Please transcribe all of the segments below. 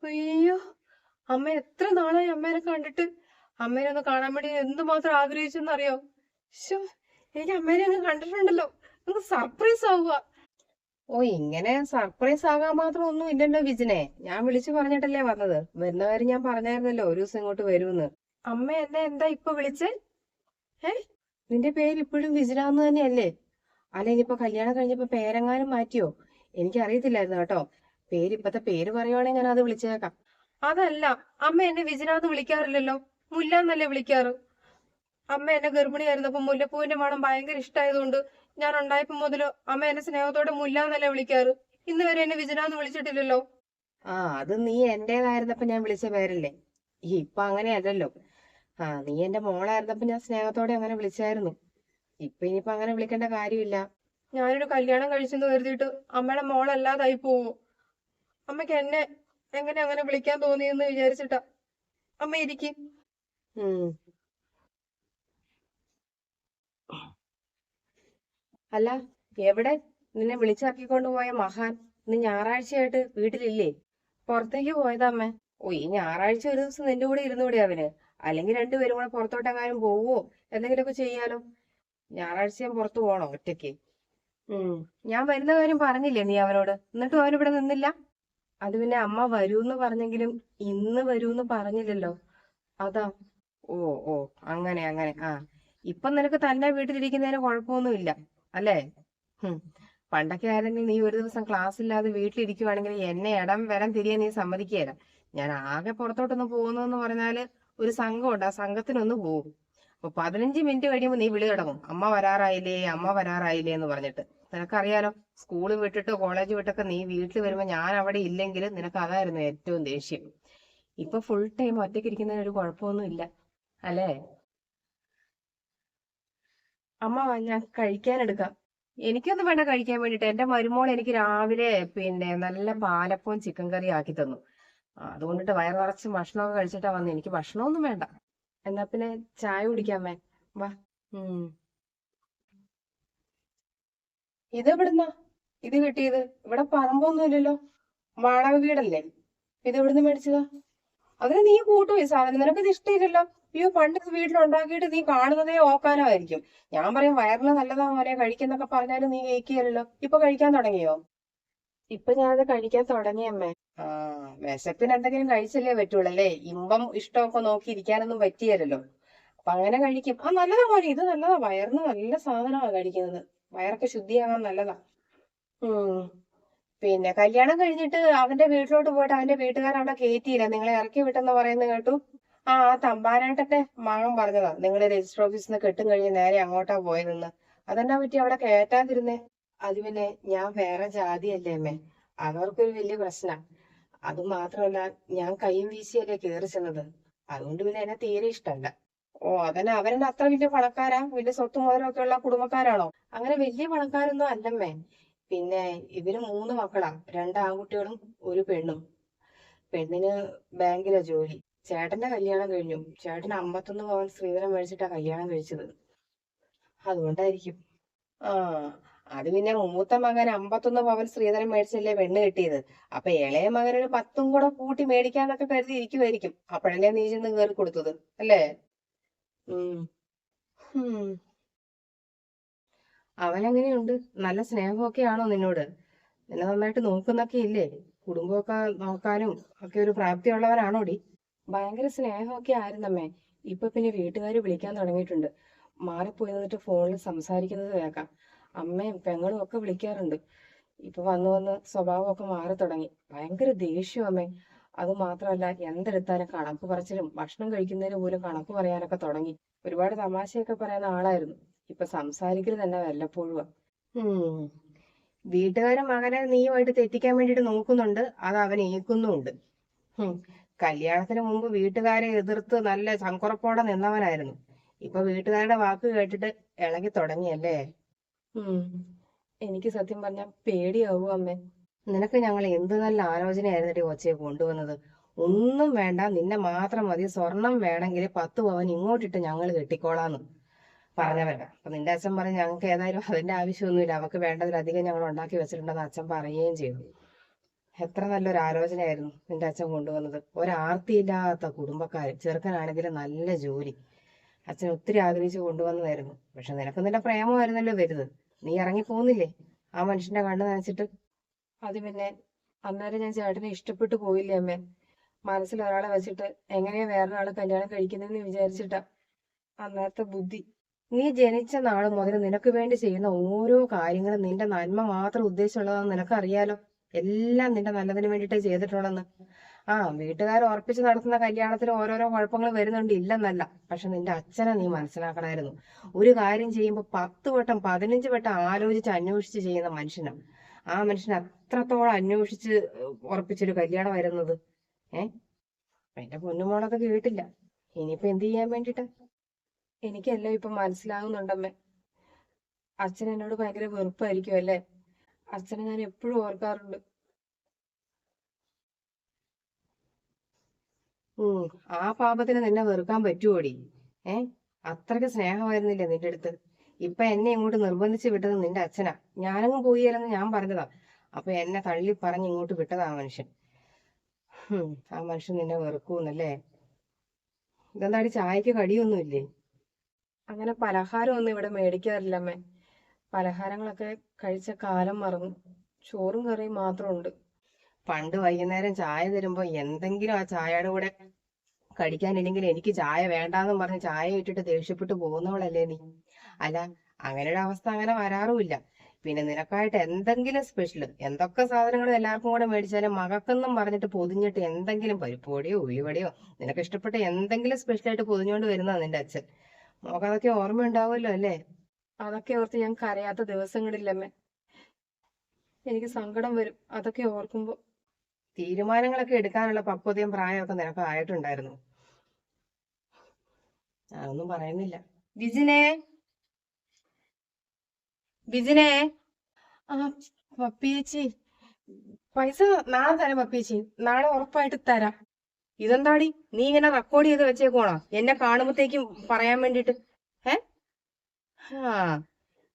അയ്യോ! അമ്മ എത്ര നാളായി അമ്മേനെ കണ്ടിട്ട്. അമ്മേനെ ഒന്ന് കാണാൻ വേണ്ടി എന്തുമാത്രം ആഗ്രഹിച്ചെന്നറിയോ? ശ്ശോ! എനിക്ക് അമ്മേനെ അങ്ങ് കണ്ടിട്ടുണ്ടല്ലോ. അങ്ങ് സർപ്രൈസ് ആവുക. ഓ, ഇങ്ങനെ സർപ്രൈസ് ആകാൻ മാത്രം ഒന്നും ഇല്ലല്ലോ വിജിനെ. ഞാൻ വിളിച്ചു പറഞ്ഞിട്ടല്ലേ വന്നത്. വരുന്ന കാര്യം ഞാൻ പറഞ്ഞായിരുന്നല്ലോ ഒരു ദിവസം ഇങ്ങോട്ട് വരുമെന്ന്. അമ്മ എന്നെ എന്താ ഇപ്പൊ വിളിച്ചേ? ഏ? നിന്റെ പേര് ഇപ്പോഴും വിജിനാന്ന് തന്നെയല്ലേ? അല്ല, ഇനിയിപ്പോ കല്യാണം കഴിഞ്ഞപ്പോ പേരെങ്ങാനും മാറ്റിയോ? എനിക്കറിയത്തില്ലായിരുന്നു കേട്ടോ. ഇപ്പത്തെ പേര് പറയുവാണെങ്കിൽ ഞാൻ അത് വിളിച്ചേക്കാം. അതല്ല, അമ്മ എന്നെ വിജിനാന്ന് വിളിക്കാറില്ലല്ലോ. മുല്ലാന്നല്ലേ വിളിക്കാറ്. അമ്മ എന്നെ ഗർഭിണിയായിരുന്നപ്പോ മുല്ലപ്പൂവിന്റെ മണം ഭയങ്കര ഇഷ്ടമായതുകൊണ്ട് ഞാൻ ഉണ്ടായപ്പോ മുതല് അമ്മ എന്നെ സ്നേഹത്തോടെ മുല്ലാന്നല്ലേ വിളിക്കാറ്. ഇന്ന് വരെ എന്നെ വിജിനാന്ന് വിളിച്ചിട്ടില്ലല്ലോ. ആ, അത് നീ എന്റേതായിരുന്നപ്പോ ഞാൻ വിളിച്ച പേരല്ലേ. ഇപ്പൊ അങ്ങനെയല്ലല്ലോ. നീ എന്റെ മോളായിരുന്നപ്പോ ഞാൻ സ്നേഹത്തോടെ അങ്ങനെ വിളിച്ചായിരുന്നു. ഇനിയിപ്പൊ അങ്ങനെ വിളിക്കേണ്ട കാര്യമില്ല. ഞാനൊരു കല്യാണം കഴിച്ചെന്ന് കരുതിയിട്ട് അമ്മയുടെ മോളല്ലാതായി പോവോ? അമ്മയ്ക്ക് എന്നെ എങ്ങനെ അങ്ങനെ വിളിക്കാൻ തോന്നിയെന്ന് വിചാരിച്ചിട്ടാ. അമ്മ ഇരിക്കും. അല്ല, എവിടെ നിന്നെ വിളിച്ചാക്കിക്കൊണ്ട് പോയ മഹാൻ ഇന്ന് ഞായറാഴ്ചയായിട്ട് വീട്ടിലില്ലേ? പുറത്തേക്ക് പോയതാ അമ്മേ. ഓ, ഈ ഞായറാഴ്ച ഒരു ദിവസം നിന്റെ കൂടെ ഇരുന്നൂടെ അവന്? അല്ലെങ്കിൽ രണ്ടുപേരും കൂടെ പുറത്തോട്ടെങ്ങാനും പോവോ എന്തെങ്കിലുമൊക്കെ ചെയ്യാലോ. ഞായറാഴ്ച ഞാൻ പുറത്തു പോകണോ ഒറ്റയ്ക്ക്? ഞാൻ വരുന്ന കാര്യം പറഞ്ഞില്ലേ നീ അവനോട്? എന്നിട്ടും അവനിവിടെ നിന്നില്ല. അത് പിന്നെ അമ്മ വരൂന്ന് പറഞ്ഞെങ്കിലും ഇന്ന് വരൂന്ന് പറഞ്ഞില്ലല്ലോ. അതാ. ഓ, ഓ, അങ്ങനെ അങ്ങനെ. ഇപ്പൊ നിനക്ക് തന്നെ വീട്ടിലിരിക്കുന്നതിന് കുഴപ്പമൊന്നുമില്ല അല്ലേ? ഹും. പണ്ടൊക്കെ ആയിരുന്നെങ്കിൽ നീ ഒരു ദിവസം ക്ലാസ് ഇല്ലാതെ വീട്ടിലിരിക്കുവാണെങ്കിൽ എന്നെ ഇടം വരം തിരികെ നീ സമ്മതിക്കുകയില്ല. ഞാൻ ആകെ പുറത്തോട്ടൊന്ന് പോകുന്നു പറഞ്ഞാല് ഒരു സംഘമുണ്ട്, ആ സംഘത്തിനൊന്ന് പോകും. അപ്പൊ 15 മിനിറ്റ് കഴിയുമ്പോൾ നീ വിളി തുടങ്ങും, അമ്മ വരാറായില്ലേ, അമ്മ വരാറായില്ലേ എന്ന് പറഞ്ഞിട്ട്. നിനക്കറിയാലോ, സ്കൂള് വിട്ടിട്ട് കോളേജ് വിട്ടൊക്കെ നീ വീട്ടിൽ വരുമ്പോ ഞാൻ അവിടെ ഇല്ലെങ്കിൽ നിനക്ക് അതായിരുന്നു ഏറ്റവും ദേഷ്യം. ഇപ്പൊ ഫുൾ ടൈം ഒറ്റയ്ക്ക് ഇരിക്കുന്നതിന് ഒരു കുഴപ്പമൊന്നും ഇല്ല അല്ലേ? അമ്മ വാ, ഞാൻ കഴിക്കാൻ എടുക്കാം. എനിക്കൊന്നും വേണ്ട കഴിക്കാൻ വേണ്ടിട്ട്. എന്റെ മരുമോൾ എനിക്ക് രാവിലെ നല്ല പാലപ്പവും ചിക്കൻ കറിയും ആക്കി തന്നു. അതുകൊണ്ടിട്ട് വയറ് നിറച്ച് ഭക്ഷണമൊക്കെ കഴിച്ചിട്ടാ വന്നത്. എനിക്ക് ഭക്ഷണമൊന്നും വേണ്ട. എന്നാ പിന്നെ ചായ കുടിക്കാമേ. വാ. ഉം ഇത് എവിടുന്നാ ഇത് കിട്ടിയത്? ഇവിടെ പറമ്പൊന്നും ഇല്ലല്ലോ. വാടക വീടല്ലേ? ഇത് എവിടുന്ന് മേടിച്ചതാ? അതിന് നീ കൂട്ടുമോ ഈ സാധനം? നിനക്ക് ഇത് ഇഷ്ടമില്ലല്ലോ. അയ്യോ, പണ്ട് ഇത് വീട്ടിലുണ്ടാക്കിയിട്ട് നീ കാണുന്നതേ ഓക്കാനമായിരിക്കും. ഞാൻ പറയും വയറിന് നല്ലതാ മോനെ കഴിക്കുന്നൊക്കെ പറഞ്ഞാലും നീ കേൾക്കുകയല്ലോ. ഇപ്പൊ കഴിക്കാൻ തുടങ്ങിയോ? ഇപ്പൊ ഞാനത് കഴിക്കാൻ തുടങ്ങിയമ്മേ. ആ, വിശപ്പിന് എന്തെങ്കിലും കഴിച്ചല്ലേ പറ്റുള്ളൂ അല്ലേ? ഇമ്പം ഇഷ്ടമൊക്കെ നോക്കി ഇരിക്കാനൊന്നും പറ്റിയല്ലോ. അപ്പൊ അങ്ങനെ കഴിക്കും. നല്ലതാ മോനെ, ഇത് നല്ലതാ. വയറിന് നല്ല സാധനമാണ് കഴിക്കുന്നത്. വയറൊക്കെ ശുദ്ധിയാകാൻ നല്ലതാ. ഉം കല്യാണം കഴിഞ്ഞിട്ട് അവന്റെ വീട്ടിലോട്ട് പോയിട്ട് അവന്റെ വീട്ടുകാരവിടെ കയറ്റിയില്ല, നിങ്ങളെ ഇറക്കി വിട്ടെന്ന് പറയുന്നത് കേട്ടു. ആ തമ്പാനായിട്ടൊക്കെ മകൻ പറഞ്ഞതാ, നിങ്ങള് രജിസ്റ്റർ ഓഫീസിൽ നിന്ന് കെട്ടും കഴിഞ്ഞ് നേരെ അങ്ങോട്ടാ പോയതെന്ന്. അതെന്നാ പറ്റി അവിടെ കയറ്റാതിരുന്നേ? അത് പിന്നെ ഞാൻ വേറെ ജാതിയല്ലേ അമ്മേ, അവർക്കൊരു വലിയ പ്രശ്ന. അത് മാത്രമല്ല, ഞാൻ കൈയും വീശിയല്ലേ കയറി ചെന്നത്. അതുകൊണ്ട് പിന്നെ എന്നെ തീരെ ഇഷ്ടമല്ല. ഓ, അതന്നെ, അവരെന്നെ അത്ര വലിയ പണക്കാരാ? വലിയ സ്വത്തും മുതലും ഒക്കെ ഉള്ള കുടുംബക്കാരാണോ? അങ്ങനെ വലിയ പണക്കാരൊന്നും അല്ലമ്മേ. പിന്നെ ഇവര് 3 മക്കളാ, 2 ആൺകുട്ടികളും ഒരു പെണ്ണും. പെണ്ണിന് ബാങ്കിലാ ജോലി. ചേട്ടന്റെ കല്യാണം കഴിഞ്ഞു. ചേട്ടന് 51 പവൻ സ്ത്രീധനം മേടിച്ചിട്ടാ കല്യാണം കഴിച്ചത്. അതുകൊണ്ടായിരിക്കും. ആ, അത് പിന്നെ മൂത്ത മകൻ 51 പവൻ സ്ത്രീധനം മേടിച്ചല്ലേ പെണ്ണ് കിട്ടിയത്. അപ്പൊ ഇളയ മകനൊരു 10ഉം കൂടെ കൂട്ടി മേടിക്കാന്നൊക്കെ കരുതി ഇരിക്കുമായിരിക്കും. അപ്പോഴല്ലേ നീ ചെന്ന് കയറി കൊടുത്തത് അല്ലേ? ഉം ഉം അവനെങ്ങനെയുണ്ട്? നല്ല സ്നേഹമൊക്കെ ആണോ നിന്നോട്? നിന്നെ നന്നായിട്ട് നോക്കുന്നൊക്കെ ഇല്ലേ? കുടുംബമൊക്കെ നോക്കാനും ഒക്കെ ഒരു പ്രാപ്തിയുള്ളവനാണോടി? ഭയങ്കര സ്നേഹമൊക്കെ ആയിരുന്നമ്മേ. ഇപ്പൊ പിന്നെ വീട്ടുകാര് വിളിക്കാൻ തുടങ്ങിയിട്ടുണ്ട്. മാറിപ്പോയി നിന്നിട്ട് ഫോണിൽ സംസാരിക്കുന്നത് കേൾക്കാം. അമ്മയും പെങ്ങളും ഒക്കെ വിളിക്കാറുണ്ട്. ഇപ്പൊ വന്ന് വന്ന് സ്വഭാവമൊക്കെ മാറി തുടങ്ങി. ഭയങ്കര ദേഷ്യം അമ്മേ. അത് മാത്രമല്ല, എന്തെടുത്താലും കണക്ക് പറച്ചിലും ഭക്ഷണം കഴിക്കുന്നതിന് പോലും കണക്ക് പറയാനൊക്കെ തുടങ്ങി. ഒരുപാട് തമാശയൊക്കെ പറയുന്ന ആളായിരുന്നു. ഇപ്പൊ സംസാരിക്കൽ തന്നെ വല്ലപ്പോഴും. ഉം വീട്ടുകാരും മകനെ നീയുമായിട്ട് തെറ്റിക്കാൻ വേണ്ടിട്ട് നോക്കുന്നുണ്ട്, അത് അവൻ ഏൽക്കുന്നുമുണ്ട്. ഉം. കല്യാണത്തിന് മുമ്പ് വീട്ടുകാരെ എതിർത്ത് നല്ല ചങ്കുറപ്പോടെ നിന്നവനായിരുന്നു. ഇപ്പൊ വീട്ടുകാരുടെ വാക്ക് കേട്ടിട്ട് ഇളകി തുടങ്ങിയല്ലേ? ഉം എനിക്ക് സത്യം പറഞ്ഞ പേടിയാവൂ അമ്മേ. നിനക്ക് ഞങ്ങൾ എന്ത് നല്ല ആലോചനയായിരുന്നിട്ട് കൊച്ചെ കൊണ്ടുവന്നത്. ഒന്നും വേണ്ട, നിന്നെ മാത്രം മതി, സ്വർണം വേണമെങ്കിൽ 10 പവൻ ഇങ്ങോട്ടിട്ട് ഞങ്ങൾ കെട്ടിക്കോളാന്ന് പറഞ്ഞവരാ. അപ്പൊ നിന്റെ അച്ഛൻ പറഞ്ഞു ഞങ്ങൾക്ക് ഏതായാലും അതിന്റെ ആവശ്യമൊന്നുമില്ല, അവക്ക് വേണ്ടതിലധികം ഞങ്ങൾ ഉണ്ടാക്കി വെച്ചിട്ടുണ്ടെന്ന് അച്ഛൻ പറയുകയും ചെയ്തു. എത്ര നല്ലൊരു ആലോചനയായിരുന്നു നിന്റെ അച്ഛൻ കൊണ്ടുവന്നത്. ഒരാർത്തിയില്ലാത്ത കുടുംബക്കാര്, ചെറുക്കനാണെങ്കിലും നല്ല ജോലി. അച്ഛൻ ഒത്തിരി ആഗ്രഹിച്ച് കൊണ്ടുവന്നതായിരുന്നു. പക്ഷെ നിനക്ക് നിന്റെ പ്രേമമായിരുന്നല്ലോ വലുത്. നീ ഇറങ്ങി പോകുന്നില്ലേ ആ മനുഷ്യന്റെ കണ്ണ് നനച്ചിട്ട്? അത് പിന്നെ അന്നേരം ഞാൻ ചേട്ടനെ ഇഷ്ടപ്പെട്ടു പോയില്ലേ അമ്മേ. മനസ്സിൽ ഒരാളെ വെച്ചിട്ട് എങ്ങനെയാ വേറൊരാളെ കല്യാണം കഴിക്കുന്നതെന്ന് വിചാരിച്ചിട്ടാ അന്നേരത്തെ ബുദ്ധി. നീ ജനിച്ച നാൾ മുതൽ നിനക്ക് വേണ്ടി ചെയ്യുന്ന ഓരോ കാര്യങ്ങളും നിന്റെ നന്മ മാത്രം ഉദ്ദേശിച്ചുള്ളതാണെന്ന് നിനക്കറിയാലോ. എല്ലാം നിന്റെ നല്ലതിന് വേണ്ടിയിട്ടേ ചെയ്തിട്ടുള്ളെന്ന്. ആ, വീട്ടുകാർ ഉറപ്പിച്ച് നടത്തുന്ന കല്യാണത്തിൽ ഓരോരോ കുഴപ്പങ്ങൾ വരുന്നുണ്ട്, ഇല്ലെന്നല്ല. പക്ഷെ നിന്റെ അച്ഛനെ നീ മനസ്സിലാക്കണമായിരുന്നു. ഒരു കാര്യം ചെയ്യുമ്പോൾ 10 വട്ടം 15 വട്ടം ആലോചിച്ച് അന്വേഷിച്ച് ചെയ്യുന്ന മനുഷ്യനാണ്. ആ മനുഷ്യൻ അത്രത്തോളം അന്വേഷിച്ച് ഉറപ്പിച്ചൊരു കല്യാണം വരുന്നത്. എന്റെ പൊന്നുമോളത് കേട്ടില്ല. ഇനിയിപ്പോ എന്ത് ചെയ്യാൻ വേണ്ടിട്ട്? എനിക്കെല്ലാം ഇപ്പൊ മനസ്സിലാകുന്നുണ്ടമ്മേ. അച്ഛൻ എന്നോട് ഭയങ്കര വെറുപ്പായിരിക്കും അല്ലേ? അച്ഛനെ ഞാൻ എപ്പോഴും ഓർക്കാറുണ്ട്. ആ പാപത്തിന് നിന്നെ വെറുക്കാൻ പറ്റുമോടി? ഏ അത്രയ്ക്ക് സ്നേഹമായിരുന്നില്ലേ നിന്റെ അടുത്ത്? ഇപ്പൊ എന്നെ ഇങ്ങോട്ട് നിർബന്ധിച്ച് വിട്ടത് നിന്റെ അച്ഛനാ. ഞാനങ്ങ് പോയില്ലെന്ന് ഞാൻ പറഞ്ഞതാ. അപ്പൊ എന്നെ തള്ളി പറഞ്ഞ് ഇങ്ങോട്ട് വിട്ടതാ ആ മനുഷ്യൻ. ആ മനുഷ്യൻ നിന്നെ വെറുക്കൂന്നല്ലേ? ഇതെന്താടി, ചായക്ക് കടിയൊന്നുമില്ലേ? അങ്ങനെ പലഹാരമൊന്നും ഇവിടെ മേടിക്കാറില്ല അമ്മേ. പലഹാരങ്ങളൊക്കെ കഴിച്ച കാലം മറന്നു. ചോറും കറിയും മാത്രമുണ്ട്. പണ്ട് വൈകുന്നേരം ചായ തരുമ്പോ എന്തെങ്കിലും ആ ചായയുടെ കൂടെ കടിക്കാനില്ലെങ്കിൽ എനിക്ക് ചായ വേണ്ടാന്നും പറഞ്ഞ് ചായ ഇട്ടിട്ട് ദേഷ്യപ്പെട്ട് പോകുന്നവളല്ലേ നീ? അല്ല, അങ്ങനെ ഒരു അവസ്ഥ അങ്ങനെ വരാറുമില്ല. പിന്നെ നിനക്കായിട്ട് എന്തെങ്കിലും സ്പെഷ്യൽ, എന്തൊക്കെ സാധനങ്ങളും എല്ലാവർക്കും കൂടെ മേടിച്ചാലും മകക്കെന്നും പറഞ്ഞിട്ട് പൊതിഞ്ഞിട്ട് എന്തെങ്കിലും പരിപ്പുവടിയോ ഉള്ളിവടിയോ നിനക്ക് ഇഷ്ടപ്പെട്ട എന്തെങ്കിലും സ്പെഷ്യലായിട്ട് പൊതിഞ്ഞുകൊണ്ട് വരുന്നതാ നിന്റെ അച്ഛൻ. നമുക്കതൊക്കെ ഓർമ്മ ഉണ്ടാവുമല്ലോ അല്ലേ? അതൊക്കെ ഓർത്ത് ഞാൻ കരയാത്ത ദിവസങ്ങളില്ലമ്മേ. എനിക്ക് സങ്കടം വരും അതൊക്കെ ഓർക്കുമ്പോ. തീരുമാനങ്ങളൊക്കെ എടുക്കാനുള്ള പക്വതയും പ്രായമൊക്കെ നിനക്ക് ആയിട്ടുണ്ടായിരുന്നു. അതൊന്നും പറയുന്നില്ല. ബിജിനെ, ബിജിനെ. ആ, പപ്പിയേച്ചി, പൈസ നാളെ തരാം പപ്പിയേച്ചി. നാളെ ഉറപ്പായിട്ട് തരാം. ഇതെന്താടി നീ ഇങ്ങനെ റെക്കോർഡ് ചെയ്ത് വെച്ചേക്കോണോ എന്നെ കാണുമ്പത്തേക്കും പറയാൻ വേണ്ടിട്ട്? ഏ ആ,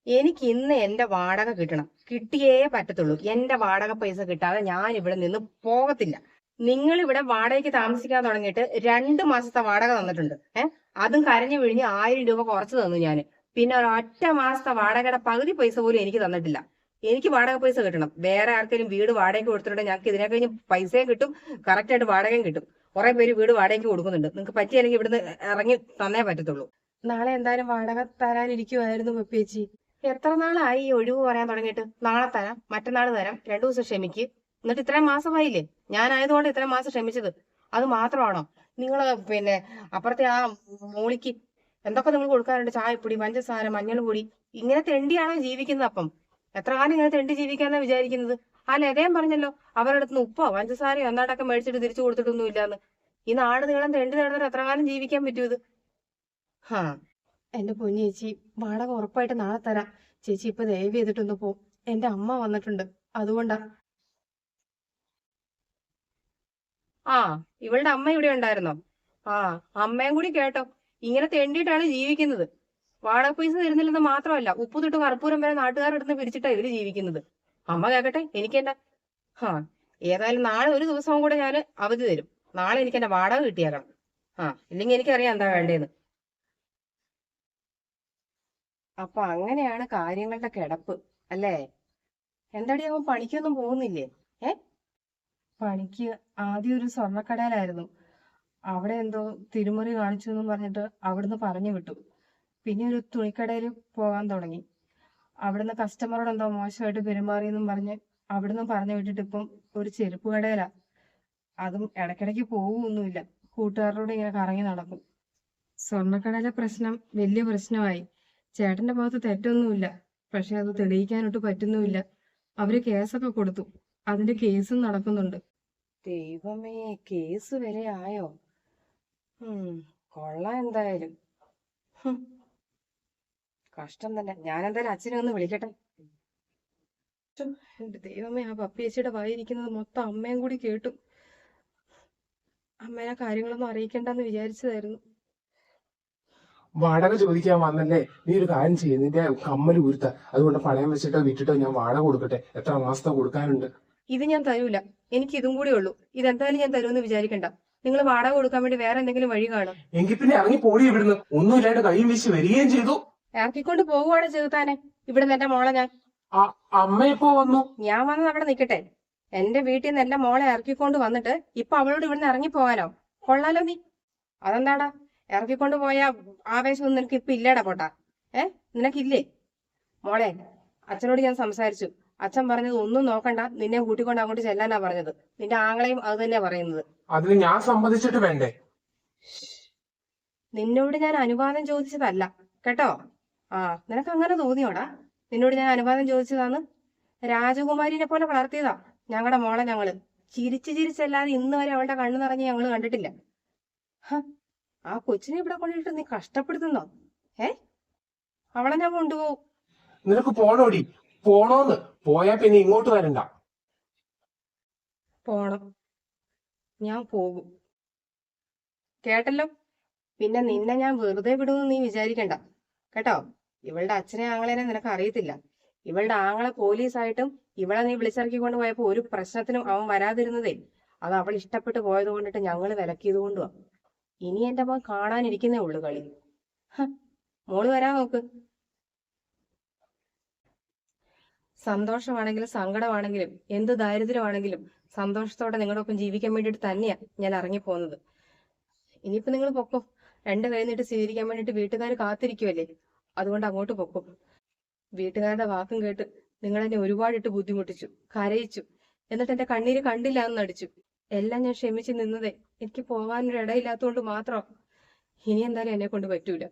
എനിക്ക് ഇന്ന് എന്റെ വാടക കിട്ടണം. കിട്ടിയേ പറ്റത്തുള്ളൂ. എന്റെ വാടക പൈസ കിട്ടാതെ ഞാൻ ഇവിടെ നിന്ന് പോകത്തില്ല. നിങ്ങൾ ഇവിടെ വാടകയ്ക്ക് താമസിക്കാൻ തുടങ്ങിയിട്ട് 2 മാസത്തെ വാടക തന്നിട്ടുണ്ട്. അതും കരഞ്ഞു വിഴിഞ്ഞ് 1000 രൂപ കുറച്ച് തന്നു ഞാന്. പിന്നെ ഒരൊറ്റ മാസത്തെ വാടകയുടെ പകുതി പൈസ പോലും എനിക്ക് തന്നിട്ടില്ല. എനിക്ക് വാടക പൈസ കിട്ടണം. വേറെ ആർക്കെങ്കിലും വീട് വാടകയ്ക്ക് കൊടുത്തിട്ടുണ്ടെങ്കിൽ ഞങ്ങൾക്ക് ഇതിനെ കഴിഞ്ഞ് പൈസയും കിട്ടും, കറക്റ്റ് ആയിട്ട് വാടകയും കിട്ടും. കുറെ പേര് വീട് വാടകയ്ക്ക് കൊടുക്കുന്നുണ്ട്. നിങ്ങൾക്ക് പറ്റിയല്ലെങ്കിൽ ഇവിടുന്ന് ഇറങ്ങി തന്നേ പറ്റത്തുള്ളൂ. നാളെ എന്തായാലും വാടക തരാനിരിക്കുമായിരുന്നു പപ്പേച്ചി. എത്ര നാളായി ഈ ഒഴിവ് പറയാൻ തുടങ്ങിയിട്ട്? നാളെ തരാം, മറ്റന്നാൾ തരാം, 2 ദിവസം ക്ഷമിക്ക്. എന്നിട്ട് ഇത്രയും മാസമായില്ലേ? ഞാനായതുകൊണ്ട് ഇത്രയും മാസം ക്ഷമിച്ചത്. അത് മാത്രമാണോ? നിങ്ങൾ പിന്നെ അപ്പുറത്തെ ആ മൂളിക്ക് എന്തൊക്കെ നിങ്ങൾ കൊടുക്കാറുണ്ട്? ചായപ്പൊടി, പഞ്ചസാര, മഞ്ഞൾ പൊടി. ഇങ്ങനെ തെണ്ടിയാണോ ജീവിക്കുന്നത്? അപ്പം എത്ര കാലം ഇങ്ങനെ തെണ്ടി ജീവിക്കാന്നാ വിചാരിക്കുന്നത്? ആ ലതയം പറഞ്ഞല്ലോ അവരുടെ അടുത്ത് ഉപ്പോ പഞ്ചസാരയോ എന്നാട്ടൊക്കെ മേടിച്ചിട്ട് തിരിച്ചു കൊടുത്തിട്ടൊന്നും ഇല്ലാന്ന്. ഈ നാട് നീളം തെണ്ടി നടന്നിട്ട് എത്ര കാലം ജീവിക്കാൻ പറ്റൂ ഇത്? ഹാ, എന്റെ പൊന്നു ചേച്ചി, വാടക ഉറപ്പായിട്ട് നാളെ തരാം. ചേച്ചി ഇപ്പൊ ദയവ് ചെയ്തിട്ടൊന്ന് പോ. എന്റെ അമ്മ വന്നിട്ടുണ്ട്, അതുകൊണ്ടാ. ആ, ഇവളുടെ അമ്മ ഇവിടെ ഉണ്ടായിരുന്നോ? ആ, അമ്മയും കൂടി കേട്ടോ. ഇങ്ങനെ തെണ്ടിയിട്ടാണ് ജീവിക്കുന്നത്. വാടക പൈസ തരുന്നില്ലെന്ന് മാത്രമല്ല, ഉപ്പ് തൊട്ട് കർപ്പൂരം വരെ നാട്ടുകാരെടുത്ത് പിരിച്ചിട്ടാ ഇവര് ജീവിക്കുന്നത്. അമ്മ കേക്കട്ടെ, എനിക്കെന്താ? ഹാ, ഏതായാലും നാളെ ഒരു ദിവസവും കൂടെ ഞാൻ അവധി തരും. നാളെ എനിക്ക് എന്റെ വാടക കിട്ടിയേക്കണം. ഇല്ലെങ്കിൽ എനിക്കറിയാം എന്താ വേണ്ടേന്ന്. അപ്പൊ അങ്ങനെയാണ് കാര്യങ്ങളുടെ കിടപ്പ് അല്ലേ? എന്താടി, അവൻ പണിക്കൊന്നും പോകുന്നില്ലേ? ഏ പണിക്ക് ആദ്യം ഒരു സ്വർണ്ണക്കടയിലായിരുന്നു. അവിടെ എന്തോ തിരുമുറി കാണിച്ചു എന്നും പറഞ്ഞിട്ട് അവിടുന്ന് പറഞ്ഞു വിട്ടു. പിന്നെ ഒരു തുണിക്കടയിൽ പോകാൻ തുടങ്ങി. അവിടുന്ന് കസ്റ്റമറോട് എന്തോ മോശമായിട്ട് പെരുമാറിയെന്നും പറഞ്ഞ് അവിടുന്ന് പറഞ്ഞു വിട്ടിട്ട് ഇപ്പം ഒരു ചെരുപ്പ് കടയിലാ. അതും ഇടയ്ക്കിടയ്ക്ക് പോവുമൊന്നുമില്ല. കൂട്ടുകാരോട് ഇങ്ങനെ കറങ്ങി നടക്കും. സ്വർണ്ണക്കടയിലെ പ്രശ്നം വലിയ പ്രശ്നമായി. ചേട്ടന്റെ ഭാഗത്ത് തെറ്റൊന്നുമില്ല. പക്ഷെ അത് തെളിയിക്കാനൊട്ട് പറ്റുന്നുമില്ല. അവര് കേസൊക്കെ കൊടുത്തു. അതിന്റെ കേസും നടക്കുന്നുണ്ട്. ദൈവമേ, കേസ് വരെ ആയോ? കൊള്ളാം എന്തായാലും. കഷ്ടം തന്നെ. ഞാനെന്തായാലും അച്ഛനെ ഒന്ന് വിളിക്കട്ടെ. എന്റെ ദൈവമേ, ആ പപ്പിയേച്ചിയുടെ വായിരിക്കുന്നത് മൊത്തം അമ്മയും കൂടി കേട്ടു. അമ്മേനെ കാര്യങ്ങളൊന്നും അറിയിക്കണ്ടെന്ന് വിചാരിച്ചതായിരുന്നു. വാടക ചോദിക്കാൻ വന്നല്ലേ? നീ ഒരു കാര്യം ചെയ്യും, നിന്റെ കമ്മൽ ഉരുത്ത, അതുകൊണ്ട് പണയം വെച്ചിട്ടോ വിറ്റിട്ടോ ഞാൻ വാടക കൊടുക്കട്ടെ. എത്ര മാസത്തെ കൊടുക്കാനുണ്ട്? ഇത് ഞാൻ തരൂല. എനിക്ക് ഇതും കൂടി ഉള്ളൂ. ഇതെന്തായാലും ഞാൻ തരുമെന്ന് വിചാരിക്കണ്ട. നിങ്ങൾ വാടക കൊടുക്കാൻ വേണ്ടി വേറെ എന്തെങ്കിലും വഴി കാണും. എങ്കിൽ പിന്നെ ഇറങ്ങി പോടി ഇവിടുന്ന്. ഒന്നുമില്ലാണ്ട് കൈയും വീശി വരികയും ചെയ്തു. ഇറക്കിക്കൊണ്ട് പോകുവാണ് ചെറുത്താനെ ഇവിടുന്ന് എന്റെ മോളെ ഞാൻ. അമ്മ എപ്പോ വന്നു? ഞാൻ വന്നത് അവിടെ നിൽക്കട്ടെ. എന്റെ വീട്ടിൽ നിന്ന് എന്റെ മോളെ ഇറക്കിക്കൊണ്ട് വന്നിട്ട് ഇപ്പൊ അവളോട് ഇവിടുന്ന് ഇറങ്ങി പോകാനോ? കൊള്ളാലോ നീ. അതെന്താടാ ഇറക്കിക്കൊണ്ട് പോയ ആവേശമൊന്നും നിനക്ക് ഇപ്പൊ ഇല്ലേടാ പോട്ടാ? നിനക്കില്ലേ? മോളെ, അച്ഛനോട് ഞാൻ സംസാരിച്ചു. അച്ഛൻ പറഞ്ഞത് ഒന്നും നോക്കണ്ട, നിന്നെ കൂട്ടിക്കൊണ്ട് അങ്ങോട്ട് ചെല്ലാനാ പറഞ്ഞത്. നിന്റെ ആങ്ങളെയും അത് തന്നെയാ പറയുന്നത്. അതിന് ഞാൻ സമ്മതിച്ചിട്ട് വേണ്ടേ? നിന്നോട് ഞാൻ അനുവാദം ചോദിച്ചതല്ല കേട്ടോ. നിനക്ക് അങ്ങനെ തോന്നിയോടാ? നിന്നോട് ഞാൻ അനുവാദം ചോദിച്ചതാന്ന്. രാജകുമാരിനെ പോലെ വളർത്തിയതാ ഞങ്ങളുടെ മോളെ ഞങ്ങള്. ചിരിച്ചു ചിരിച്ചല്ലാതെ ഇന്ന് വരെ അവളുടെ കണ്ണു നിറഞ്ഞ് ഞങ്ങള് കണ്ടിട്ടില്ല. ആ കൊച്ചിനെ ഇവിടെ കൊണ്ടിട്ട് നീ കഷ്ടപ്പെടുത്തുന്നോ? അവളെ ഞാൻ കൊണ്ടുപോകും. നിനക്ക് പോണോടി? പോണോന്ന്. പോയാ പിന്നെ ഇങ്ങോട്ട് വരണ്ട. പോണം, ഞാൻ പോകും. കേട്ടല്ലോ? പിന്നെ നിന്നെ ഞാൻ വെറുതെ വിടുമെന്ന് നീ വിചാരിക്കണ്ട കേട്ടോ. ഇവളുടെ അച്ഛനെ ആങ്ങളേനെ നിനക്ക് അറിയത്തില്ല. ഇവളുടെ ആങ്ങളെ പോലീസായിട്ടും ഇവളെ നീ വിളിച്ചിറക്കിക്കൊണ്ട് പോയപ്പോ ഒരു പ്രശ്നത്തിനും അവൻ വരാതിരുന്നതേ അത് അവൾ ഇഷ്ടപ്പെട്ട് പോയത് കൊണ്ടിട്ട് ഞങ്ങള് വിലക്കിയത് കൊണ്ടുവാ. ഇനി എന്റെ മോൻ കാണാനിരിക്കുന്നേ ഉള്ളു കളി. മോള് വരാൻ നോക്ക്. സന്തോഷമാണെങ്കിലും സങ്കടമാണെങ്കിലും എന്ത് ദാരിദ്ര്യമാണെങ്കിലും സന്തോഷത്തോടെ നിങ്ങളുടെ ഒപ്പം ജീവിക്കാൻ വേണ്ടിയിട്ട് തന്നെയാ ഞാൻ ഇറങ്ങിപ്പോകുന്നത്. ഇനിയിപ്പോ നിങ്ങൾ പൊക്കോ. 2 കൈ നീട്ട് സ്വീകരിക്കാൻ വേണ്ടിയിട്ട് വീട്ടുകാർ കാത്തിരിക്കുമല്ലേ. അതുകൊണ്ട് അങ്ങോട്ട് പൊക്കോ. വീട്ടുകാരുടെ വാക്കും കേട്ട് നിങ്ങളെന്നെ ഒരുപാടിട്ട് ബുദ്ധിമുട്ടിച്ചു, കരയിച്ചു. എന്നിട്ട് എന്റെ കണ്ണീര് കണ്ടില്ല എന്ന് നടിച്ചു. എല്ലാം ഞാൻ ക്ഷമിച്ച് നിന്നതേ എനിക്ക് പോകാനൊരു ഇടയില്ലാത്തതുകൊണ്ട് മാത്രം. ഇനി എന്തായാലും എന്നെ കൊണ്ട് പറ്റൂല.